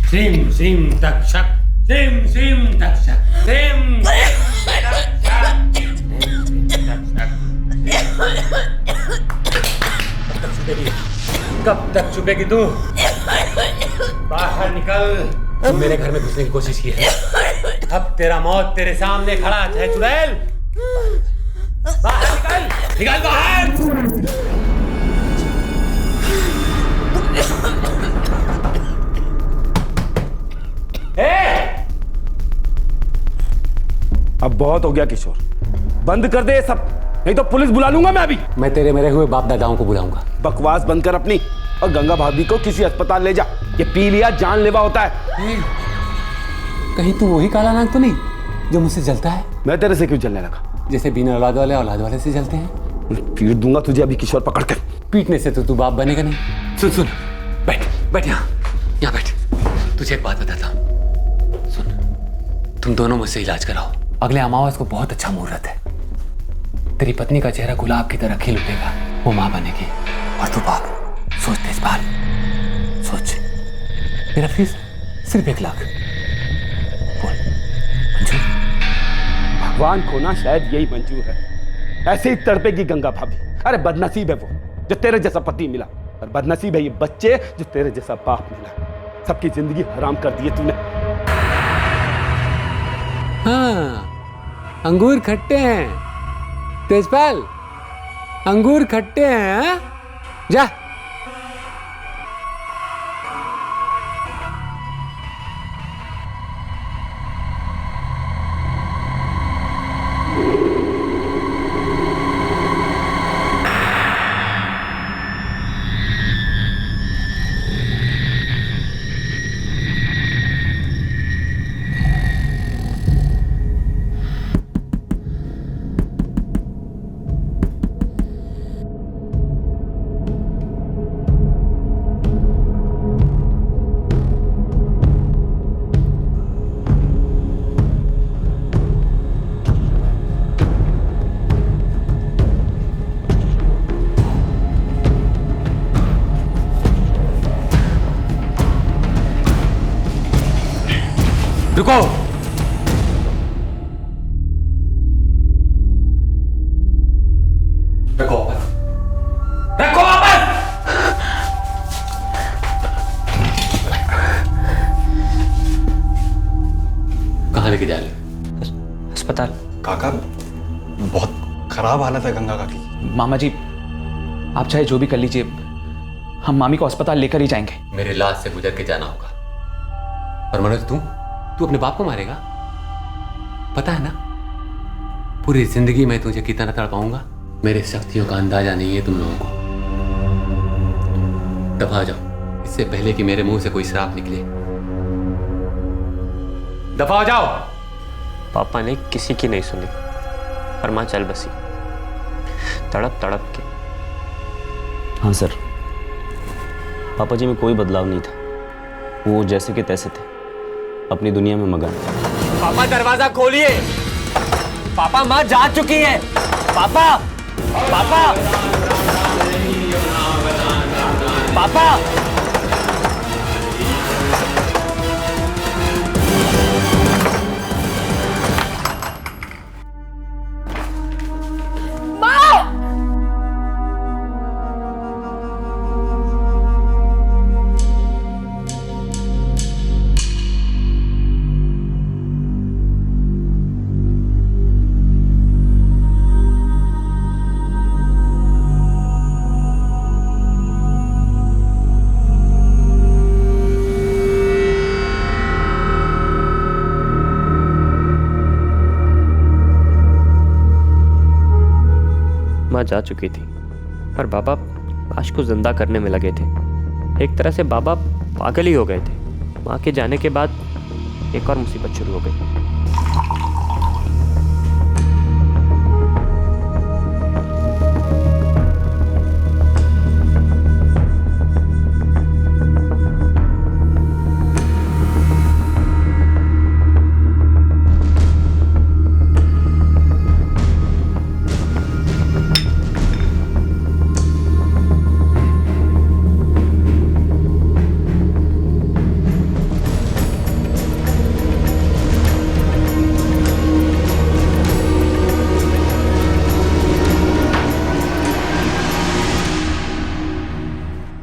श्रीं श्रीं तक्षक, श्रीं श्रीं तक्षक, श्रीं कब तक छुपेगी तू? बाहर निकल। तू मेरे घर में घुसने की कोशिश की है, अब तेरा मौत तेरे सामने खड़ा है। चुड़ैल, बाहर निकल, निकल बाहर। अब बहुत हो गया किशोर, बंद कर दे ये सब, नहीं तो पुलिस बुला लूंगा मैं अभी। मैं तेरे मेरे हुए बाप दादाओं को बुलाऊंगा। बकवास बंद कर अपनी, और गंगा भाभी को किसी अस्पताल ले जा। ये पी लिया जानलेवा होता है। कहीं तू वही काला नाग तो नहीं जो मुझसे जलता है? मैं तेरे से क्यों जलने लगा? जैसे बिना औलाद वाले से जलते हैं। पीट दूंगा तुझे अभी किशोर, पकड़ कर। पीटने से तो तू बाप बनेगा नहीं। सुन सुन, बैठ बैठ, यहाँ बैठ। तुझे एक बात बताता हूँ, सुन। तुम दोनों मुझसे इलाज कराओ। अगले अमावस को बहुत अच्छा मुहूर्त है। तेरी पत्नी का चेहरा गुलाब की तरह खिल उठेगा, वो माँ बनेगी और तू बाप। सोच तेजपाल, सोच। मेरा फीस सिर्फ 1 लाख। बोल मंजूर? भगवान को ना शायद यही मंजूर है। ऐसे ही तड़पेगी गंगा भाभी। अरे बदनसीब है वो जो तेरे जैसा पति मिला, और बदनसीब है ये बच्चे जो तेरे जैसा बाप मिला। सबकी जिंदगी हराम कर दी है तूने। हाँ, अंगूर खट्टे हैं तेजपाल, अंगूर खट्टे हैं। हाँ? जा। रुको। खराब हालत है गंगा काकी। मामा जी, आप चाहे जो भी कर लीजिए, हम मामी को अस्पताल लेकर ही जाएंगे। मेरे लाश से गुजर के जाना होगा। और मनोज, तू अपने बाप को मारेगा? पता है ना, पूरी जिंदगी मैं तुझे कितना तड़पाऊंगा। मेरे शक्तियों का अंदाजा नहीं है तुम लोगों को। दफा हो जाओ, इससे पहले कि मेरे मुंह से कोई श्राप निकले। दफा हो जाओ। पापा ने किसी की नहीं सुनी और माँ चल बसी तड़प तड़प के। हाँ सर, पापा जी में कोई बदलाव नहीं था। वो जैसे के तैसे थे, अपनी दुनिया में मगन। पापा दरवाजा खोलिए। पापा माँ जा चुकी है। पापा पापा पापा माँ जा चुकी थी और बाबा लाश को जिंदा करने में लगे थे। एक तरह से बाबा पागल ही हो गए थे। माँ के जाने के बाद एक और मुसीबत शुरू हो गई।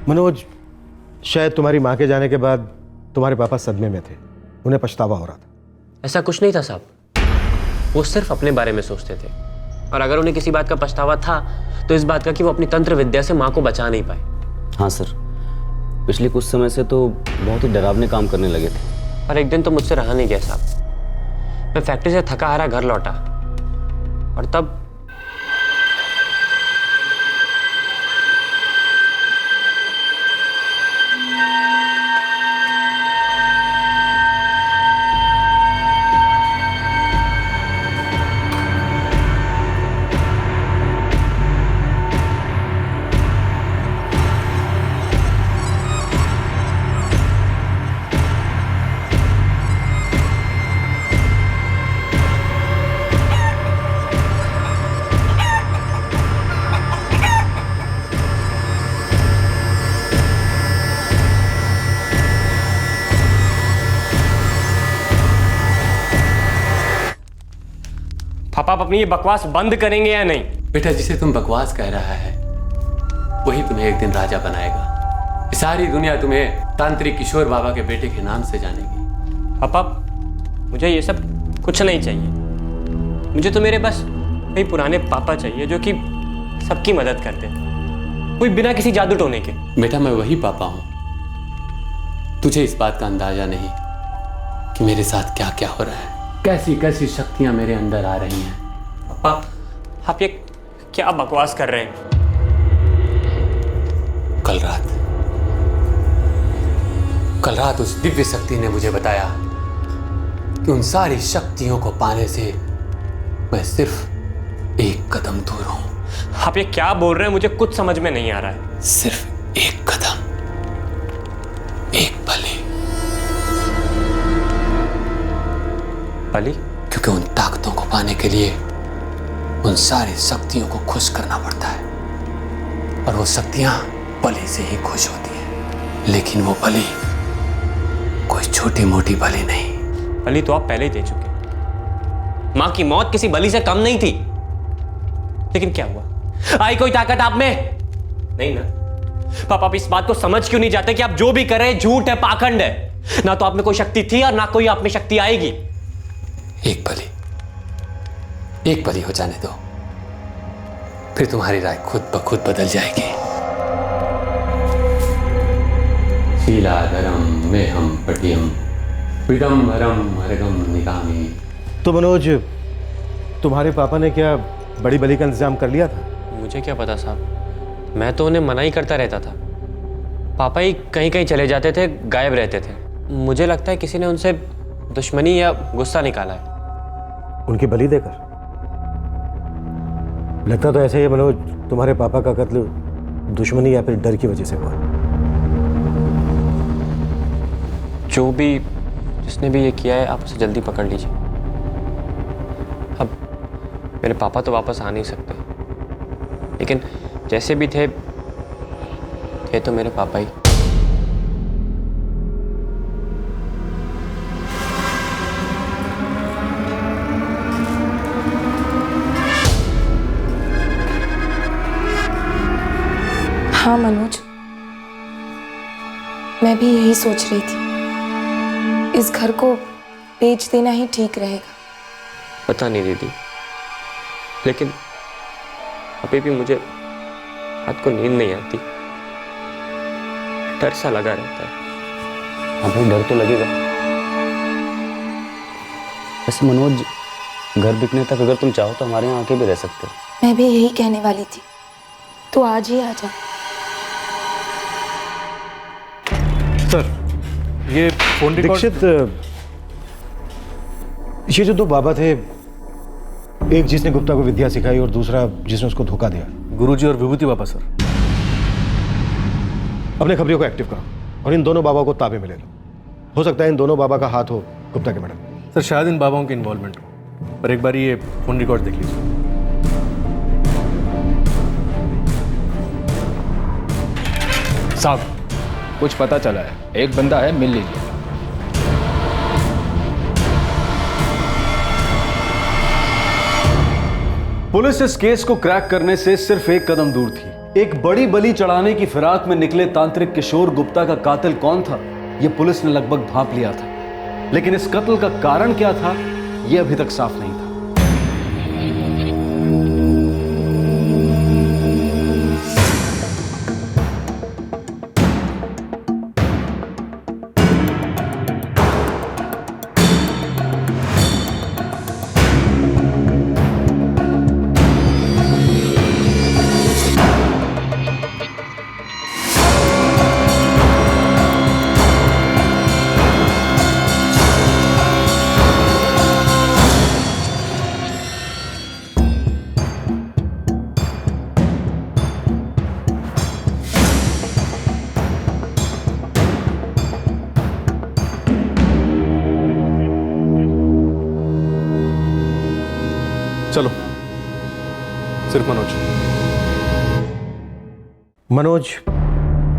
मनोज, शायद तुम्हारी माँ के जाने के बाद तुम्हारे पापा सदमे में थे, उन्हें पछतावा हो रहा था। ऐसा कुछ नहीं था साहब। वो सिर्फ अपने बारे में सोचते थे, और अगर उन्हें किसी बात का पछतावा था तो इस बात का कि वो अपनी तंत्र विद्या से माँ को बचा नहीं पाए। हाँ सर, पिछले कुछ समय से तो बहुत ही डरावने काम करने लगे थे। और एक दिन तो मुझसे रहा नहीं गया साहब। मैं फैक्ट्री से थका हारा घर लौटा और तब पापा आप अपनी ये बकवास बंद करेंगे या नहीं? बेटा, जिसे तुम बकवास कह रहा है वही तुम्हें एक दिन राजा बनाएगा। सारी दुनिया तुम्हें तांत्रिक किशोर बाबा के बेटे के नाम से जानेगी। पापा मुझे ये सब कुछ नहीं चाहिए। मुझे तो मेरे बस वही पुराने पापा चाहिए जो कि सबकी मदद करते थे, कोई बिना किसी जादू टोने के। बेटा, मैं वही पापा हूं। तुझे इस बात का अंदाजा नहीं कि मेरे साथ क्या क्या हो रहा है, कैसी कैसी शक्तियां मेरे अंदर आ रही हैं। पापा आप ये क्या बकवास कर रहे हैं? कल रात उस दिव्य शक्ति ने मुझे बताया कि उन सारी शक्तियों को पाने से मैं सिर्फ एक कदम दूर हूं। आप ये क्या बोल रहे हैं? मुझे कुछ समझ में नहीं आ रहा है। सिर्फ एक कदम, एक बलि। बलि? क्योंकि उन ताकतों को पाने के लिए उन सारी शक्तियों को खुश करना पड़ता है, और वो शक्तियां बलि से ही खुश होती हैं। लेकिन वो बलि कोई छोटी मोटी बलि नहीं। बलि तो आप पहले ही दे चुके। मां की मौत किसी बलि से कम नहीं थी। लेकिन क्या हुआ? आई कोई ताकत आप में? नहीं ना। पापा आप इस बात को समझ क्यों नहीं जाते कि आप जो भी कर रहे हैं झूठ है, पाखंड है। ना तो आप में कोई शक्ति थी और ना कोई आप में शक्ति आएगी। एक बलि हो जाने दो, फिर तुम्हारी राय खुद ब खुद बदल जाएगी। शीलाधरम मेहम पटियम पिडम्बरम अर्घम निकामी। तो मनोज, तुम्हारे पापा ने क्या बड़ी बलि का इंतजाम कर लिया था? मुझे क्या पता साहब, मैं तो उन्हें मना ही करता रहता था। पापा ही कहीं कहीं चले जाते थे, गायब रहते थे। मुझे लगता है किसी ने उनसे दुश्मनी या गुस्सा निकाला है। उनकी बलि देकर? लगता तो ऐसे ही मनोज, तुम्हारे पापा का कत्ल दुश्मनी या फिर डर की वजह से हुआ। जो भी, जिसने भी ये किया है, आप उसे जल्दी पकड़ लीजिए। अब मेरे पापा तो वापस आ नहीं सकते, लेकिन जैसे भी थे तो मेरे पापा ही। हाँ मनोज, मैं भी यही सोच रही थी, इस घर को बेच देना ही ठीक रहेगा। पता नहीं दीदी, लेकिन अभी भी मुझे रात को नींद नहीं आती, डर सा लगा रहता है। हाँ भाई, डर तो लगेगा। वैसे मनोज, घर बिकने तक अगर तुम चाहो तो हमारे यहाँ आके भी रह सकते हो। मैं भी यही कहने वाली थी, तो आज ही आ जा। सर, ये फोन रिकॉर्ड। दीक्षित, ये जो दो बाबा थे, एक जिसने गुप्ता को विद्या सिखाई और दूसरा जिसने उसको धोखा दिया, गुरुजी और विभूति बाबा सर। अपने खबरियों को एक्टिव करो और इन दोनों बाबा को ताबे में ले लो। हो सकता है इन दोनों बाबा का हाथ हो गुप्ता के मैडम। सर, शायद इन बाबाओं की इन्वॉल्वमेंट हो, पर एक बार ये फोन रिकॉर्ड देख लीजिए। साहब, कुछ पता चला है, एक बंदा है, मिल लीजिए। पुलिस इस केस को क्रैक करने से सिर्फ एक कदम दूर थी। एक बड़ी बलि चढ़ाने की फिराक में निकले तांत्रिक किशोर गुप्ता का कातिल कौन था, यह पुलिस ने लगभग भांप लिया था, लेकिन इस कत्ल का कारण क्या था, यह अभी तक साफ नहीं था। चलो, सिर्फ मनोज। मनोज,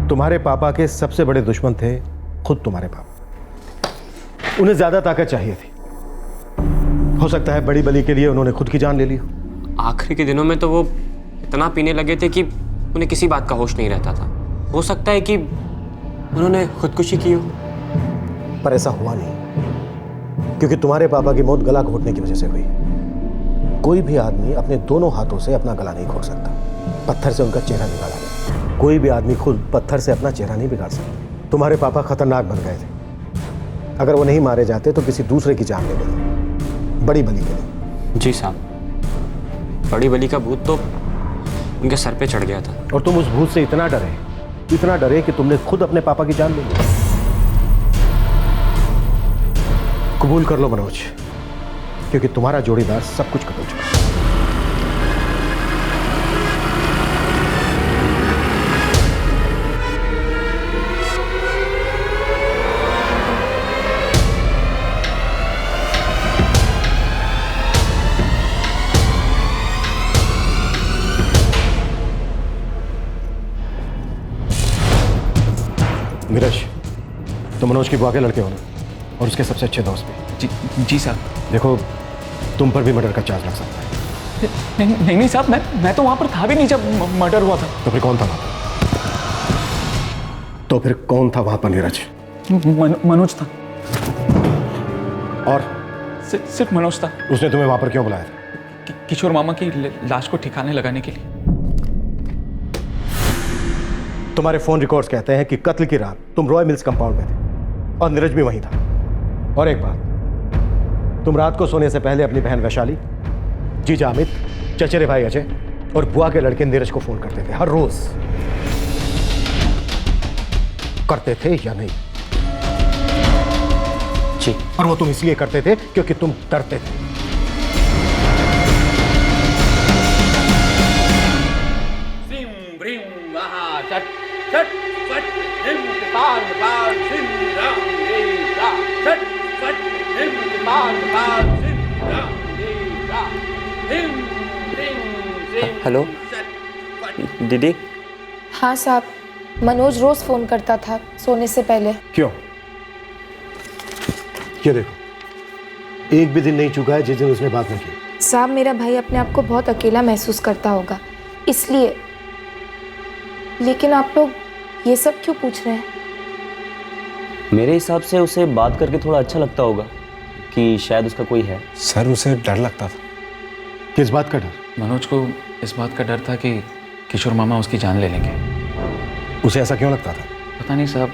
तुम्हारे पापा के सबसे बड़े दुश्मन थे खुद तुम्हारे पापा। उन्हें ज्यादा ताकत चाहिए थी। हो सकता है बड़ी बलि के लिए उन्होंने खुद की जान ले ली हो। आखिरी के दिनों में तो वो इतना पीने लगे थे कि उन्हें किसी बात का होश नहीं रहता था। हो सकता है कि उन्होंने खुदकुशी की हो, पर ऐसा हुआ नहीं, क्योंकि तुम्हारे पापा की मौत गला घोटने की वजह से हुई। कोई भी आदमी अपने दोनों हाथों से अपना गला नहीं घोट सकता। पत्थर से उनका चेहरा निकाला गया। कोई भी आदमी खुद पत्थर से अपना चेहरा नहीं बिगाड़ सकता। तुम्हारे पापा खतरनाक बन गए थे। अगर वो नहीं मारे जाते तो किसी दूसरे की जान ले लेते, बड़ी बलि के लिए। जी साहब, बड़ी बलि का भूत तो उनके सर पे चढ़ गया था। और तुम उस भूत से इतना डरे कि तुमने खुद अपने पापा की जान ले ली। कबूल कर लो मनोज, क्योंकि तुम्हारा जोड़ीदार सब कुछ बदल चुका है। नीरज, तुम मनोज की बुआ के लड़के हो ना, और उसके सबसे अच्छे दोस्त भी। जी साहब। देखो, तुम पर भी मर्डर का चार्ज लग सकता है। नहीं साहब, मैं तो वहां पर था भी नहीं जब मर्डर हुआ था। तो फिर कौन था वहां पर? नीरज? मनोज था। और सिर्फ मनोज था। उसने तुम्हें वहां पर क्यों बुलाया था? किशोर मामा की लाश को ठिकाने लगाने के लिए। तुम्हारे फोन रिकॉर्ड्स कहते हैं कि कत्ल की रात तुम रॉय मिल्स कंपाउंड में थे और नीरज भी वहीं था। और एक बात, तुम रात को सोने से पहले अपनी बहन वैशाली, जीजा अमित, चचेरे भाई अजय और बुआ के लड़के नीरज को फोन करते थे हर रोज। करते थे या नहीं? जी। और वो तुम इसलिए करते थे क्योंकि तुम डरते थे। हेलो दीदी। हाँ साहब, मनोज रोज फोन करता था सोने से पहले। क्यों? ये देखो, एक भी दिन नहीं चुका है जिस दिन उसने बात नहीं की। साहब, मेरा भाई अपने आप को बहुत अकेला महसूस करता होगा, इसलिए। लेकिन आप लोग ये सब क्यों पूछ रहे हैं? मेरे हिसाब से उसे बात करके थोड़ा अच्छा लगता होगा कि शायद उसका कोई है। सर, उसे डर लगता था। किस बात का डर? मनोज को इस बात का डर था कि किशोर मामा उसकी जान ले लेंगे। उसे ऐसा क्यों लगता था? पता नहीं साहब,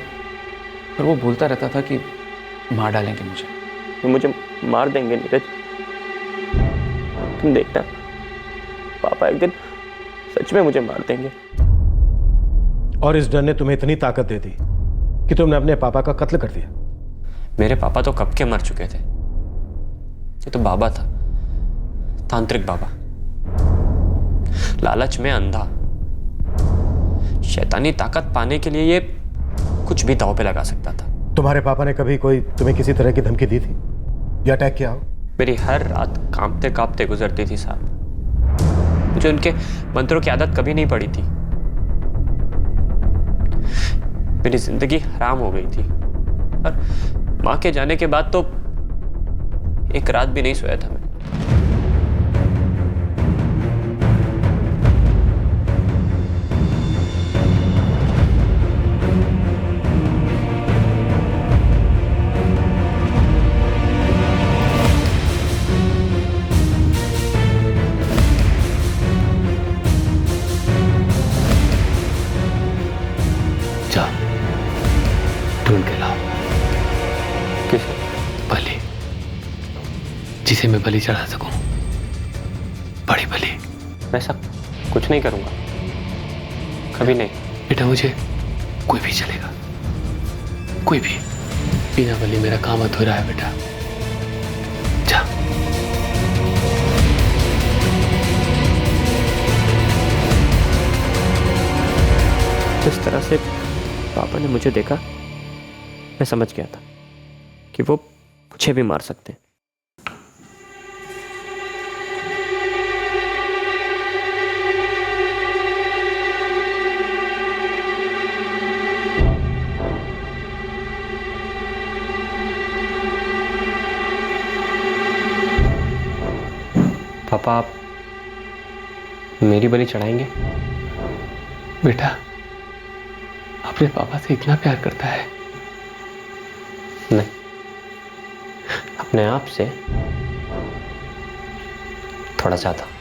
पर वो बोलता रहता था कि मार डालेंगे मुझे। मुझे मार देंगे नीरज, तुम देखना, पापा एक दिन सच में मुझे मार देंगे। और इस डर ने तुम्हें इतनी ताकत दे दी कि तुमने अपने पापा का कत्ल कर दिया। मेरे पापा तो कब के मर चुके थे। ये तो बाबा था, तांत्रिक बाबा, लालच में अंधा। शैतानी ताकत पाने के लिए ये कुछ भी दांव पे लगा सकता था। तुम्हारे पापा ने कभी कोई तुम्हें किसी तरह की धमकी दी थी या अटैक किया हो? मेरी हर रात कांपते कांपते गुजरती थी साहब। मुझे उनके मंत्रों की आदत कभी नहीं पड़ी थी। मेरी जिंदगी हराम हो गई थी और माँ के जाने के बाद तो एक रात भी नहीं सोया था मैं। ढूंढ के लाओ। किसे? बलि, जिसे मैं बलि चढ़ा सकूं, बड़ी बलि। मैं ऐसा कुछ नहीं करूंगा, कभी नहीं। बेटा, मुझे कोई भी चलेगा, कोई भी। बिना बलि मेरा काम अधूरा है बेटा। जा। जिस तरह से पापा ने मुझे देखा, मैं समझ गया था कि वो मुझे भी मार सकते हैं। पापा, आप मेरी बलि चढ़ाएंगे? बेटा, अपने पापा से इतना प्यार करता है? नहीं, अपने आप से थोड़ा ज्यादा।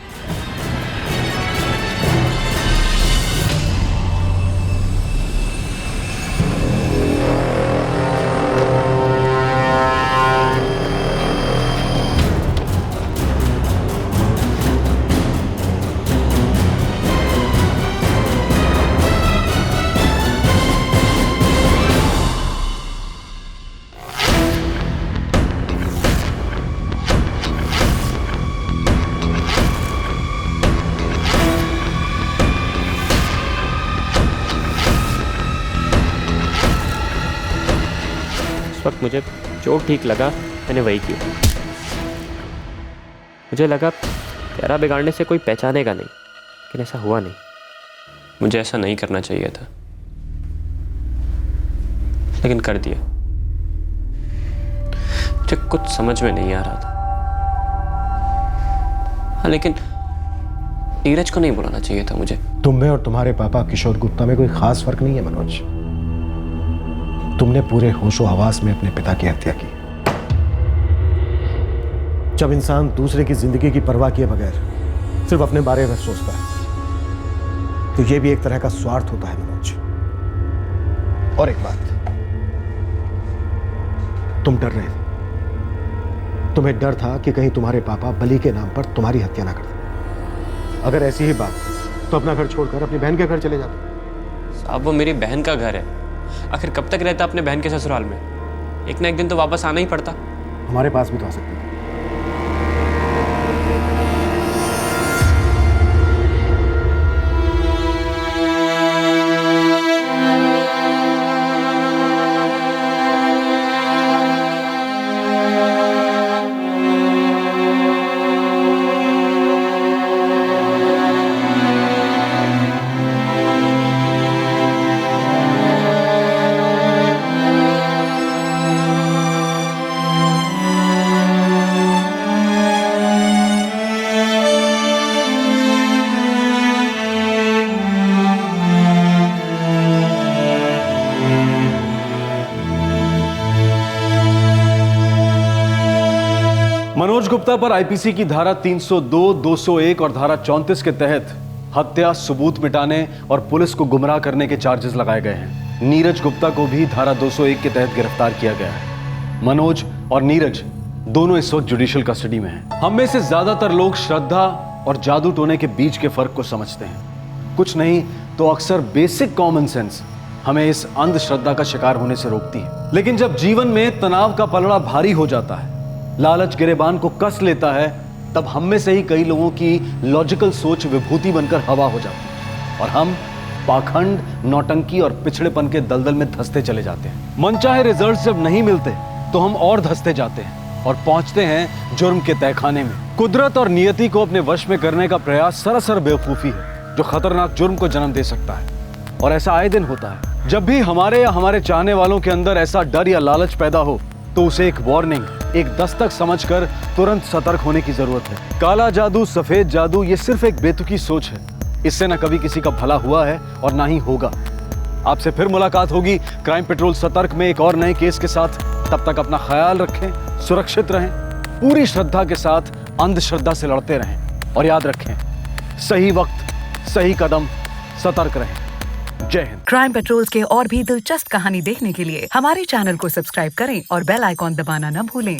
उस वक्त मुझे जो ठीक लगा मैंने वही किया। मुझे लगा तेरा बिगाड़ने से कोई पहचानेगा नहीं, लेकिन ऐसा हुआ नहीं। मुझे ऐसा नहीं करना चाहिए था, लेकिन कर दिया। मुझे कुछ समझ में नहीं आ रहा था। हाँ, लेकिन नीरज को नहीं बुलाना चाहिए था मुझे। तुम में और तुम्हारे पापा किशोर गुप्ता में कोई खास फर्क नहीं है मनोज। तुमने पूरे होशो हवास में अपने पिता की हत्या की। जब इंसान दूसरे की जिंदगी की परवाह किए बगैर सिर्फ अपने बारे में सोचता है, तो यह भी एक तरह का स्वार्थ होता है मनोज। और एक बात, तुम डर रहे थे। तुम्हें डर था कि कहीं तुम्हारे पापा बलि के नाम पर तुम्हारी हत्या ना कर दें। अगर ऐसी ही बात तो अपना घर छोड़कर अपनी बहन के घर चले जाते। साहब वो मेरी बहन का घर है, आखिर कब तक रहता अपने बहन के ससुराल में? एक ना एक दिन तो वापस आना ही पड़ता। हमारे पास भी तो आ सकते थे। मनोज गुप्ता पर आईपीसी की धारा 302, 201 और धारा 34 के तहत हत्या, सबूत मिटाने और पुलिस को गुमराह करने के चार्जेस लगाए गए हैं। नीरज गुप्ता को भी धारा 201 के तहत गिरफ्तार किया गया है। मनोज और नीरज दोनों इस वक्त जुडिशियल कस्टडी में हैं। हम में से ज्यादातर लोग श्रद्धा और जादू टोने के बीच के फर्क को समझते हैं। कुछ नहीं तो अक्सर बेसिक कॉमन सेंस हमें इस अंधश्रद्धा का शिकार होने से रोकती है। लेकिन जब जीवन में तनाव का पलड़ा भारी हो जाता है, लालच गिरेबान को कस लेता है, तब हम में से ही कई लोगों की लॉजिकल सोच विभूति बनकर हवा हो जाती है और हम पाखंड, नौटंकी और पिछड़ेपन के दलदल में धंसते चले जाते हैं। मनचाहे रिजल्ट्स जब नहीं मिलते तो हम और धंसते जाते हैं और पहुंचते हैं जुर्म के तहखाने में। कुदरत और नियति को अपने वश में करने का प्रयास सरासर बेवकूफी है जो खतरनाक जुर्म को जन्म दे सकता है। और ऐसा आए दिन होता है। जब भी हमारे या हमारे चाहने वालों के अंदर ऐसा डर या लालच पैदा हो तो उसे एक वार्निंग, एक दस्तक समझकर तुरंत सतर्क होने की जरूरत है। काला जादू, सफेद जादू ये सिर्फ एक बेतुकी सोच है। इससे न कभी किसी का भला हुआ है और ना ही होगा। आपसे फिर मुलाकात होगी क्राइम पेट्रोल सतर्क में एक और नए केस के साथ। तब तक अपना ख्याल रखें, सुरक्षित रहें, पूरी श्रद्धा के साथ अंधश्रद्धा से लड़ते रहें और याद रखें, सही वक्त, सही कदम, सतर्क रहें। जय हिंद। क्राइम पेट्रोल्स के और भी दिलचस्प कहानी देखने के लिए हमारे चैनल को सब्सक्राइब करें और बेल आइकॉन दबाना न भूलें।